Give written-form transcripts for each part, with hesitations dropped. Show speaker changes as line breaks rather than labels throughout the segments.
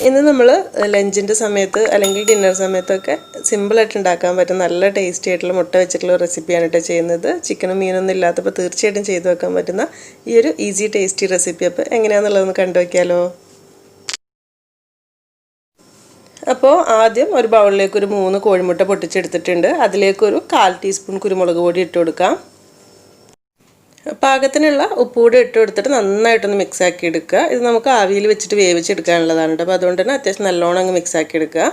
ഇന്ന് നമ്മൾ ലഞ്ചിൻ്റെ സമയത്ത് അല്ലെങ്കിൽ ഡിന്നർ സമയത്തൊക്കെ സിമ്പിളായിട്ട് ഉണ്ടാക്കാൻ പറ്റും നല്ല ടേസ്റ്റി ആയിട്ടുള്ള മുട്ട വെച്ചിട്ടുള്ള റെസിപ്പിയാണ് കേട്ടോ ചെയ്യുന്നത്. ചിക്കനും മീനൊന്നും ഇല്ലാത്തപ്പോൾ തീർച്ചയായിട്ടും ചെയ്തു വെക്കാൻ പറ്റുന്ന ഈ ഒരു ഈസി ടേസ്റ്റി റെസിപ്പി അപ്പോൾ എങ്ങനെയാണെന്നുള്ളതൊന്ന് കണ്ടു വയ്ക്കാമല്ലോ. അപ്പോൾ ആദ്യം ഒരു ബൗളിലേക്ക് ഒരു 3 കോഴിമുട്ട പൊട്ടിച്ചെടുത്തിട്ടുണ്ട്. അതിലേക്കൊരു 1/4 ടീസ്പൂൺ കുരുമുളക് പൊടി ഇട്ട് കൊടുക്കാം. പാകത്തിനുള്ള ഉപ്പ് കൂടി ഇട്ട് കൊടുത്തിട്ട് നന്നായിട്ടൊന്ന് മിക്സാക്കി എടുക്കുക. ഇത് നമുക്ക് ആവിയിൽ വെച്ചിട്ട് വേവിച്ചെടുക്കാനുള്ളതാണ് കേട്ടോ. അപ്പോൾ അതുകൊണ്ട് തന്നെ അത്യാവശ്യം നല്ലോണം അങ്ങ് മിക്സാക്കി എടുക്കുക.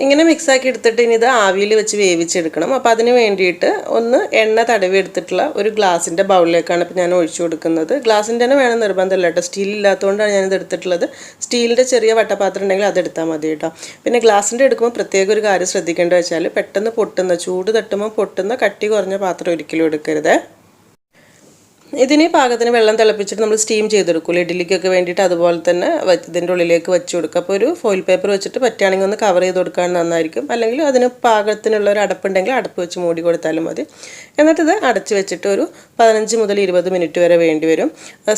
ഇങ്ങനെ മിക്സാക്കി എടുത്തിട്ട് ഇനി ഇത് ആവിയിൽ വെച്ച് വേവിച്ചെടുക്കണം. അപ്പോൾ അതിന് വേണ്ടിയിട്ട് ഒന്ന് എണ്ണ തടവി എടുത്തിട്ടുള്ള ഒരു ഗ്ലാസിൻ്റെ ബൗളിലേക്കാണ് ഇപ്പോൾ ഞാൻ ഒഴിച്ചു കൊടുക്കുന്നത്. ഗ്ലാസിൻ്റെ തന്നെ വേണം നിർബന്ധമില്ല കേട്ടോ. സ്റ്റീൽ ഇല്ലാത്തതുകൊണ്ടാണ് ഞാനിത് എടുത്തിട്ടുള്ളത്. സ്റ്റീലിൻ്റെ ചെറിയ വട്ടപാത്രം ഉണ്ടെങ്കിൽ അതെടുത്താൽ മതി കേട്ടോ. പിന്നെ ഗ്ലാസിൻ്റെ എടുക്കുമ്പോൾ പ്രത്യേക ഒരു കാര്യം ശ്രദ്ധിക്കേണ്ടത് വെച്ചാൽ പെട്ടെന്ന് പൊട്ടുന്ന ചൂട് തട്ടുമ്പോൾ പൊട്ടുന്ന കട്ടി കുറഞ്ഞ പാത്രം ഒരിക്കലും എടുക്കരുത്. ഇതിന് പാകത്തിന് വെള്ളം തിളപ്പിച്ചിട്ട് നമ്മൾ സ്റ്റീം ചെയ്തെടുക്കില്ല ഇഡ്ഡലിക്കൊക്കെ വേണ്ടിയിട്ട്, അതുപോലെ തന്നെ ഇതിൻ്റെ ഉള്ളിലേക്ക് വെച്ച് കൊടുക്കുക. അപ്പോൾ ഒരു ഫോയിൽ പേപ്പർ വെച്ചിട്ട് പറ്റുകയാണെങ്കിൽ ഒന്ന് കവർ ചെയ്ത് കൊടുക്കാൻ നന്നായിരിക്കും. അല്ലെങ്കിൽ അതിന് പാകത്തിനുള്ള ഒരു അടപ്പുണ്ടെങ്കിൽ അടപ്പ് വെച്ച് മൂടി കൊടുത്താലും മതി. എന്നിട്ട് ഇത് അടച്ച് വെച്ചിട്ട് ഒരു 15 മുതൽ 20 മിനിറ്റ് വരെ വേണ്ടി വരും.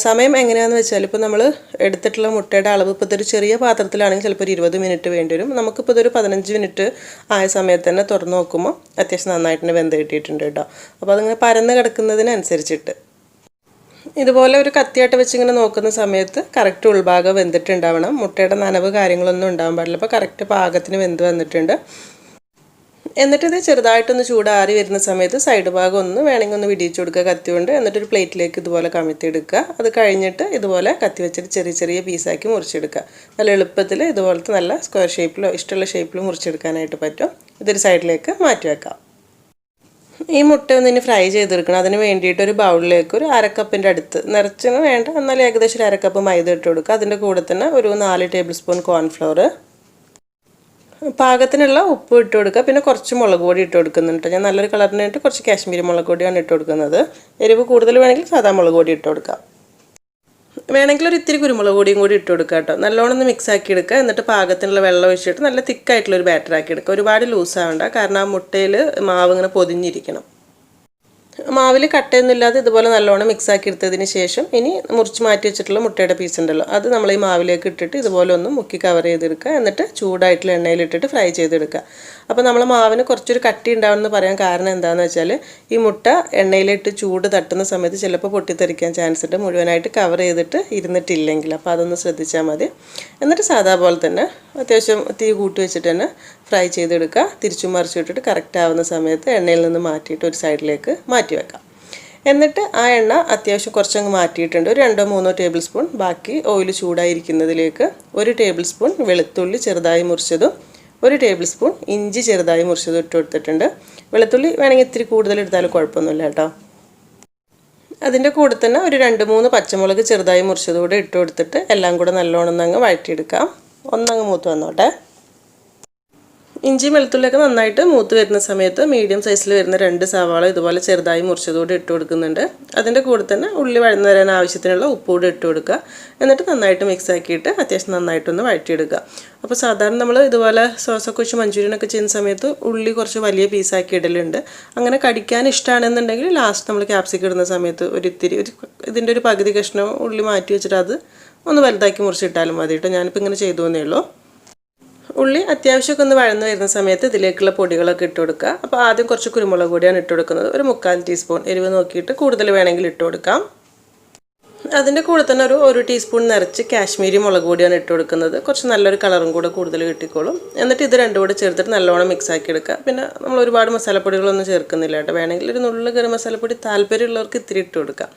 സമയം എങ്ങനെയാണെന്ന് വെച്ചാൽ ഇപ്പോൾ നമ്മൾ എടുത്തിട്ടുള്ള മുട്ടയുടെ അളവ് ഇപ്പോൾ ഇതൊരു ചെറിയ പാത്രത്തിലാണെങ്കിൽ ചിലപ്പോൾ ഒരു 20 മിനിറ്റ് വേണ്ടി വരും. നമുക്കിപ്പോൾ ഇതൊരു 15 മിനിറ്റ് ആയ സമയത്ത് തന്നെ തുറന്ന് നോക്കുമ്പോൾ അത്യാവശ്യം നന്നായിട്ട് തന്നെ വെന്ത് കിട്ടിയിട്ടുണ്ട് കേട്ടോ. അപ്പോൾ അതിങ്ങനെ പരന്ന് കിടക്കുന്നതിനനുസരിച്ചിട്ട് ഇതുപോലെ ഒരു കത്തിയായിട്ട് വെച്ച് ഇങ്ങനെ നോക്കുന്ന സമയത്ത് കറക്റ്റ് ഉൾഭാഗം വെന്തിട്ടുണ്ടാവണം. മുട്ടയുടെ നനവ് കാര്യങ്ങളൊന്നും ഉണ്ടാകാൻ പാടില്ല. അപ്പോൾ കറക്റ്റ് പാകത്തിന് വെന്ത് വന്നിട്ടുണ്ട്. എന്നിട്ട് ഇത് ചെറുതായിട്ടൊന്ന് ചൂടാറി വരുന്ന സമയത്ത് സൈഡ് ഭാഗം ഒന്ന് വേണമെങ്കിൽ ഒന്ന് വിടിയിച്ച് കൊടുക്കുക കത്തി കൊണ്ട്. എന്നിട്ടൊരു പ്ലേറ്റിലേക്ക് ഇതുപോലെ കമിഴ്ത്തിയെടുക്കുക. അത് കഴിഞ്ഞിട്ട് ഇതുപോലെ കത്തി വെച്ചിട്ട് ചെറിയ ചെറിയ പീസാക്കി മുറിച്ചെടുക്കുക. നല്ല എളുപ്പത്തിൽ ഇതുപോലത്തെ നല്ല സ്ക്വയർ ഷേപ്പിലോ ഇഷ്ടമുള്ള ഷേപ്പിലോ മുറിച്ചെടുക്കാനായിട്ട് പറ്റും. ഇതൊരു സൈഡിലേക്ക് മാറ്റി വെക്കാം. ഈ മുട്ട ഒന്ന് ഇനി ഫ്രൈ ചെയ്തെടുക്കണം. അതിന് വേണ്ടിയിട്ട് ഒരു ബൗളിലേക്ക് ഒരു 1/2 കപ്പിൻ്റെ അടുത്ത് നിറച്ചൊന്നും വേണ്ട, എന്നാൽ ഏകദേശം ഒരു 1/2 കപ്പ് മൈദ ഇട്ട് കൊടുക്കുക. അതിൻ്റെ കൂടെ തന്നെ ഒരു 4 ടേബിൾ സ്പൂൺ കോൺഫ്ലവർ, പാകത്തിനുള്ള ഉപ്പ് ഇട്ട് കൊടുക്കുക. പിന്നെ കുറച്ച് മുളക് പൊടി ഇട്ട് കൊടുക്കുന്നുണ്ട്. ഞാൻ നല്ലൊരു കളറിനായിട്ട് കുറച്ച് കാശ്മീരി മുളക് പൊടിയാണ് ഇട്ട് കൊടുക്കുന്നത്. എരിവ് കൂടുതൽ വേണമെങ്കിൽ സാധാ മുളക് പൊടി ഇട്ട് കൊടുക്കാം. വേണമെങ്കിൽ ഒരു ഇത്തിരി കുരുമുളക് പൊടിയും കൂടി ഇട്ട് കൊടുക്കുക കേട്ടോ. നല്ലോണം ഒന്ന് മിക്സ് ആക്കി എടുക്കുക. എന്നിട്ട് പാകത്തിനുള്ള വെള്ളം ഒഴിച്ചിട്ട് നല്ല തിക്കായിട്ടുള്ളൊരു ബാറ്റർ ആക്കി എടുക്കുക. ഒരുപാട് ലൂസാവണ്ട, കാരണം ആ മുട്ടയിൽ മാവ് ഇങ്ങനെ പൊതിഞ്ഞിരിക്കണം. മാവിൽ കട്ടയൊന്നും ഇല്ലാതെ ഇതുപോലെ നല്ലോണം മിക്സ് ആക്കി എടുത്തതിന് ശേഷം ഇനി മുറിച്ച് മാറ്റി വെച്ചിട്ടുള്ള മുട്ടയുടെ പീസ് ഉണ്ടല്ലോ, അത് നമ്മൾ ഈ മാവിലേക്ക് ഇട്ടിട്ട് ഇതുപോലെ ഒന്ന് മുക്കി കവർ ചെയ്തെടുക്കുക. എന്നിട്ട് ചൂടായിട്ടുള്ള എണ്ണയിലിട്ടിട്ട് ഫ്രൈ ചെയ്തെടുക്കുക. അപ്പോൾ നമ്മൾ മാവിന് കുറച്ചൊരു കട്ടി ഉണ്ടാവുമെന്ന് പറയാൻ കാരണം എന്താണെന്ന് വെച്ചാൽ ഈ മുട്ട എണ്ണയിലിട്ട് ചൂട് തട്ടുന്ന സമയത്ത് ചിലപ്പോൾ പൊട്ടിത്തെറിക്കാൻ ചാൻസ് ഉണ്ട്, മുഴുവനായിട്ട് കവർ ചെയ്തിട്ട് ഇരുന്നിട്ടില്ലെങ്കിൽ. അപ്പോൾ അതൊന്ന് ശ്രദ്ധിച്ചാൽ മതി. എന്നിട്ട് സാധാ പോലെ തന്നെ അത്യാവശ്യം തീ കൂട്ടി വെച്ചിട്ട് തന്നെ ഫ്രൈ ചെയ്തെടുക്കുക. തിരിച്ചും മറിച്ചിട്ടിട്ട് കറക്റ്റ് ആവുന്ന സമയത്ത് എണ്ണയിൽ നിന്ന് മാറ്റിയിട്ട് ഒരു സൈഡിലേക്ക് മാറ്റി വെക്കാം. എന്നിട്ട് ആ എണ്ണ അത്യാവശ്യം കുറച്ചങ്ങ് മാറ്റിയിട്ടുണ്ട്. ഒരു 2-3 ടേബിൾ സ്പൂൺ ബാക്കി ഓയിൽ ചൂടായിരിക്കുന്നതിലേക്ക് 1 ടേബിൾ സ്പൂൺ വെളുത്തുള്ളി ചെറുതായി മുറിച്ചതും 1 ടേബിൾ സ്പൂൺ ഇഞ്ചി ചെറുതായി മുറിച്ചതും ഇട്ട് കൊടുത്തിട്ടുണ്ട്. വെളുത്തുള്ളി വേണമെങ്കിൽ ഇത്തിരി കൂടുതൽ എടുത്താലും കുഴപ്പമൊന്നുമില്ല കേട്ടോ. അതിൻ്റെ കൂടെ തന്നെ ഒരു 2-3 പച്ചമുളക് ചെറുതായി മുറിച്ചതുകൂടെ ഇട്ട് കൊടുത്തിട്ട് എല്ലാം കൂടെ നല്ലോണം ഒന്നങ്ങ് വഴറ്റിയെടുക്കാം. ഒന്നങ്ങ് മൂത്ത് വന്നോട്ടെ. ഇഞ്ചി വെളുത്തുള്ളിയൊക്കെ നന്നായിട്ട് മൂത്ത് വരുന്ന സമയത്ത് മീഡിയം സൈസിൽ വരുന്ന 2 സവാള ഇതുപോലെ ചെറുതായി മുറിച്ചതുകൂടി ഇട്ട് കൊടുക്കുന്നുണ്ട്. അതിൻ്റെ കൂടെ തന്നെ ഉള്ളി വഴന്നു വരാൻ ആവശ്യത്തിനുള്ള ഉപ്പ് കൂടി ഇട്ട് കൊടുക്കുക. എന്നിട്ട് നന്നായിട്ട് മിക്സ് ആക്കിയിട്ട് അത്യാവശ്യം നന്നായിട്ടൊന്ന് വഴറ്റിയെടുക്കുക. അപ്പോൾ സാധാരണ നമ്മൾ ഇതുപോലെ സോസൊക്കെ വെച്ച് മഞ്ചൂരിയനൊക്കെ ചെയ്യുന്ന സമയത്ത് ഉള്ളി കുറച്ച് വലിയ പീസാക്കി ഇടലുണ്ട്. അങ്ങനെ കടിക്കാൻ ഇഷ്ടമാണെന്നുണ്ടെങ്കിൽ ലാസ്റ്റ് നമ്മൾ ക്യാപ്സിക്കം ഇടുന്ന സമയത്ത് ഇതിൻ്റെ ഒരു പകുതി കഷ്ണം ഉള്ളി മാറ്റി വെച്ചിട്ട് അത് ഒന്ന് വലുതാക്കി മുറിച്ചിട്ടാലും മതി കേട്ടോ. ഞാനിപ്പോൾ ഇങ്ങനെ ചെയ്തു എന്നേ ഉള്ളൂ. ഉള്ളി അത്യാവശ്യമൊക്കെ ഒന്ന് വഴന്നു വരുന്ന സമയത്ത് ഇതിലേക്കുള്ള പൊടികളൊക്കെ ഇട്ട് കൊടുക്കുക. അപ്പോൾ ആദ്യം കുറച്ച് കുരുമുളക് പൊടിയാണ് ഇട്ട് കൊടുക്കുന്നത്. ഒരു 3/4 ടീസ്പൂൺ, എരിവ് നോക്കിയിട്ട് കൂടുതൽ വേണമെങ്കിൽ ഇട്ട് കൊടുക്കാം. അതിൻ്റെ കൂടെ തന്നെ ഒരു 1 ടീസ്പൂൺ നിറച്ച് കാശ്മീരി മുളക് പൊടിയാണ് ഇട്ട് കൊടുക്കുന്നത്. കുറച്ച് നല്ലൊരു കളറും കൂടെ കൂടുതൽ കിട്ടിക്കോളും. എന്നിട്ട് ഇത് രണ്ടും കൂടെ ചേർത്തിട്ട് നല്ലോണം മിക്സ് ആക്കി എടുക്കുക. പിന്നെ നമ്മൾ ഒരുപാട് മസാലപ്പൊടികളൊന്നും ചേർക്കുന്നില്ല കേട്ടോ. വേണമെങ്കിൽ ഒരു നുള്ളു ഗരം മസാലപ്പൊടി താല്പര്യമുള്ളവർക്ക് ഇത്തിരി ഇട്ട് കൊടുക്കാം.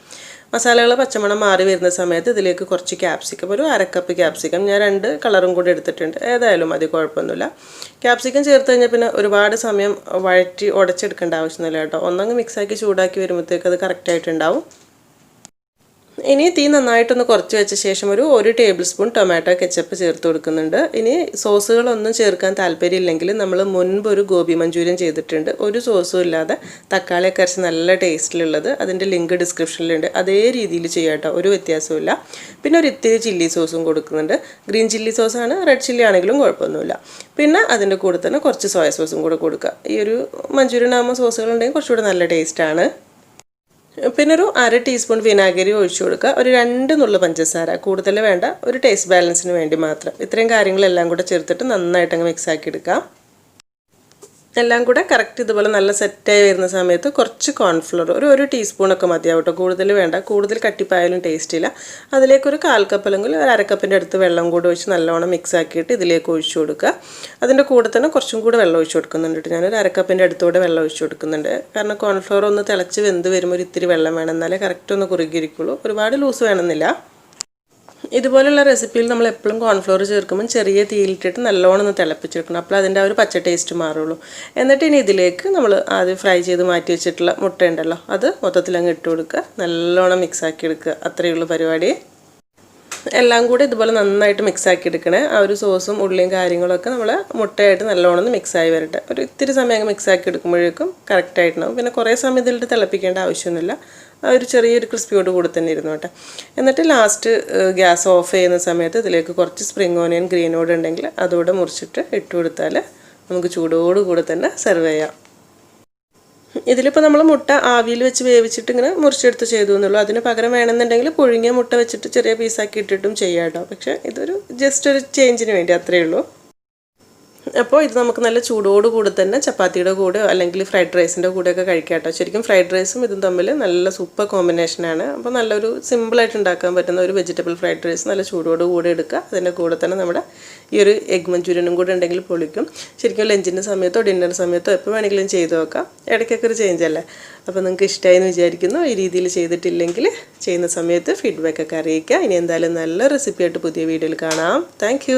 മസാലകൾ പച്ചമണം മാറി വരുന്ന സമയത്ത് ഇതിലേക്ക് കുറച്ച് ക്യാപ്സിക്കം, ഒരു 1/2 കപ്പ് ക്യാപ്സിക്കം, ഞാൻ 2 കളറും കൂടി എടുത്തിട്ടുണ്ട്. ഏതായാലും മതി, കുഴപ്പമൊന്നുമില്ല. ക്യാപ്സിക്കം ചേർത്ത് കഴിഞ്ഞാൽ പിന്നെ ഒരുപാട് സമയം വഴറ്റി ഉടച്ചെടുക്കേണ്ട ആവശ്യമൊന്നുമില്ല കേട്ടോ. ഒന്നങ്ങ് മിക്സാക്കി ചൂടാക്കി വരുമ്പോഴത്തേക്ക് അത് കറക്റ്റായിട്ടുണ്ടാവും. ഇനി തീ നന്നായിട്ടൊന്ന് കുറച്ച് വെച്ച ശേഷം ഒരു 1 ടേബിൾ സ്പൂൺ ടൊമാറ്റോ കെച്ചപ്പ് ചേർത്ത് കൊടുക്കുന്നുണ്ട്. ഇനി സോസുകളൊന്നും ചേർക്കാൻ താല്പര്യമില്ലെങ്കിൽ നമ്മൾ മുൻപ് ഒരു ഗോബി മഞ്ചൂരിയൻ ചെയ്തിട്ടുണ്ട്, ഒരു സോസും ഇല്ലാതെ തക്കാളിയൊക്കെ അരച്ച് നല്ല ടേസ്റ്റിലുള്ളത്. അതിൻ്റെ ലിങ്ക് ഡിസ്ക്രിപ്ഷനിലുണ്ട്. അതേ രീതിയിൽ ചെയ്യാം കേട്ടോ, ഒരു വ്യത്യാസമില്ല. പിന്നെ ഒരു ഇത്തിരി ചില്ലി സോസും കൊടുക്കുന്നുണ്ട്. ഗ്രീൻ ചില്ലി സോസാണ്, റെഡ് ചില്ലി ആണെങ്കിലും കുഴപ്പമൊന്നുമില്ല. പിന്നെ അതിൻ്റെ കൂടെ തന്നെ കുറച്ച് സോയ സോസും കൂടെ കൊടുക്കുക. ഈ ഒരു മഞ്ചൂരിയൻ ആകുമ്പോൾ സോസുകളുണ്ടെങ്കിൽ കുറച്ചുകൂടെ നല്ല ടേസ്റ്റാണ്. പിന്നെ ഒരു 1/2 ടീസ്പൂൺ വിനാഗിരി ഒഴിച്ചു കൊടുക്കുക. ഒരു 2 നുള്ളു പഞ്ചസാര, കൂടുതൽ വേണ്ട, ഒരു ടേസ്റ്റ് ബാലൻസിന് വേണ്ടി മാത്രം. ഇത്രയും കാര്യങ്ങളെല്ലാം കൂടെ ചേർത്തിട്ട് നന്നായിട്ട് അങ്ങ് മിക്സ് ആക്കി എടുക്കാം. എല്ലാം കൂടെ കറക്റ്റ് ഇതുപോലെ നല്ല സെറ്റായി വരുന്ന സമയത്ത് കുറച്ച് കോൺഫ്ലോർ, ഒരു ടീസ്പൂണൊക്കെ മതിയാവും കേട്ടോ, കൂടുതൽ വേണ്ട. കൂടുതൽ കട്ടിപ്പായാലും ടേസ്റ്റ് ഇല്ല. അതിലേക്കൊരു 1/4 കപ്പ് അല്ലെങ്കിൽ ഒരു 1/2 കപ്പിൻ്റെ അടുത്ത് വെള്ളം കൂടെ ഒഴിച്ച് നല്ലോണം മിക്സ് ആക്കിയിട്ട് ഇതിലേക്ക് ഒഴിച്ചു കൊടുക്കുക. അതിൻ്റെ കൂടെ തന്നെ കുറച്ചും കൂടെ വെള്ളം ഒഴിച്ചു കൊടുക്കുന്നുണ്ട്. ഞാനൊരു 1/2 കപ്പിൻ്റെ അടുത്തൂടെ വെള്ളം ഒഴിച്ചു കൊടുക്കുന്നുണ്ട്. കാരണം കോൺഫ്ലോർ ഒന്ന് തിളച്ച് വെന്ത് വരുമ്പോൾ ഒരു ഇത്തിരി വെള്ളം വേണം, എന്നാലേ കറക്റ്റ് ഒന്ന് കുറുകിയിരിക്കുള്ളൂ. ഒരുപാട് ലൂസ് വേണമെന്നില്ല. ഇതുപോലുള്ള റെസിപ്പിയിൽ നമ്മൾ എപ്പോഴും കോൺഫ്ലോർ ചേർക്കുമ്പോൾ ചെറിയ തീയിലിട്ടിട്ട് നല്ലോണം ഒന്ന് തിളപ്പിച്ചെടുക്കണം. അപ്പോൾ അതിൻ്റെ ആ ഒരു പച്ച ടേസ്റ്റ് മാറുള്ളൂ. എന്നിട്ട് ഇനി ഇതിലേക്ക് നമ്മൾ ആദ്യം ഫ്രൈ ചെയ്ത് മാറ്റി വെച്ചിട്ടുള്ള മുട്ട ഉണ്ടല്ലോ, അത് മൊത്തത്തിൽ അങ്ങ് ഇട്ട് കൊടുക്കുക. നല്ലോണം മിക്സ് ആക്കി എടുക്കുക. അത്രയേ ഉള്ളൂ പരിപാടി. എല്ലാം കൂടി ഇതുപോലെ നന്നായിട്ട് മിക്സ് ആക്കി എടുക്കണേ. ആ ഒരു സോസും ഉള്ളിയും കാര്യങ്ങളൊക്കെ നമ്മൾ മുട്ടയായിട്ട് നല്ലോണം ഒന്ന് മിക്സായി വരട്ടെ. ഒരു ഇത്തിരി സമയം മിക്സ് ആക്കി എടുക്കുമ്പോഴേക്കും കറക്റ്റായിട്ടുണ്ടാവും. പിന്നെ കുറേ സമയം ഇതിലിട്ട് തിളപ്പിക്കേണ്ട ആവശ്യമൊന്നുമില്ല. ആ ഒരു ചെറിയൊരു ക്രിസ്പിയോട് കൂടി തന്നെ ഇരുന്നു കേട്ടോ. എന്നിട്ട് ലാസ്റ്റ് ഗ്യാസ് ഓഫ് ചെയ്യുന്ന സമയത്ത് ഇതിലേക്ക് കുറച്ച് സ്പ്രിംഗ് ഓണിയൻ ഗ്രീനോട് ഉണ്ടെങ്കിൽ അതോടെ മുറിച്ചിട്ട് ഇട്ട് കൊടുത്താൽ നമുക്ക് ചൂടോടുകൂടി തന്നെ സെർവ് ചെയ്യാം. ഇതിലിപ്പോൾ നമ്മൾ മുട്ട ആവിയിൽ വെച്ച് വേവിച്ചിട്ട് ഇങ്ങനെ മുറിച്ചെടുത്ത് ചെയ്തു എന്നുള്ളൂ. അതിന് പകരം വേണമെന്നുണ്ടെങ്കിൽ പുഴുങ്ങിയ മുട്ട വെച്ചിട്ട് ചെറിയ പീസാക്കി ഇട്ടിട്ടും ചെയ്യാം കേട്ടോ. പക്ഷേ ഇതൊരു ജസ്റ്റ് ഒരു ചേഞ്ചിന് വേണ്ടി അത്രയേ ഉള്ളൂ. അപ്പോൾ ഇത് നമുക്ക് നല്ല ചൂടോടുകൂടി തന്നെ ചപ്പാത്തിയുടെ കൂടെയോ അല്ലെങ്കിൽ ഫ്രൈഡ് റൈസിൻ്റെ കൂടെയൊക്കെ കഴിക്കാം കേട്ടോ. ശരിക്കും ഫ്രൈഡ് റൈസും ഇതും തമ്മിൽ നല്ല സൂപ്പർ കോമ്പിനേഷനാണ്. അപ്പോൾ നല്ലൊരു സിമ്പിളായിട്ട് ഉണ്ടാക്കാൻ പറ്റുന്ന ഒരു വെജിറ്റബിൾ ഫ്രൈഡ് റൈസ് നല്ല ചൂടോടുകൂടി എടുക്കുക. അതിൻ്റെ കൂടെ തന്നെ നമ്മുടെ ഈ ഒരു എഗ് മഞ്ചൂരിയനും കൂടെ ഉണ്ടെങ്കിൽ പൊളിക്കും. ശരിക്കും ലഞ്ചിൻ്റെ സമയത്തോ ഡിന്നർ സമയത്തോ എപ്പോൾ വേണമെങ്കിലും ചെയ്ത് നോക്കാം. ഇടയ്ക്കൊക്കെ ഒരു ചേഞ്ച് അല്ലേ. അപ്പോൾ നിങ്ങൾക്ക് ഇഷ്ടമായി എന്ന് വിചാരിക്കുന്നു. ഈ രീതിയിൽ ചെയ്തിട്ടില്ലെങ്കിൽ ചെയ്യുന്ന സമയത്ത് ഫീഡ്ബാക്കൊക്കെ അറിയിക്കുക. ഇനി എന്തായാലും നല്ല റെസിപ്പിയായിട്ട് പുതിയ വീഡിയോയിൽ കാണാം. താങ്ക്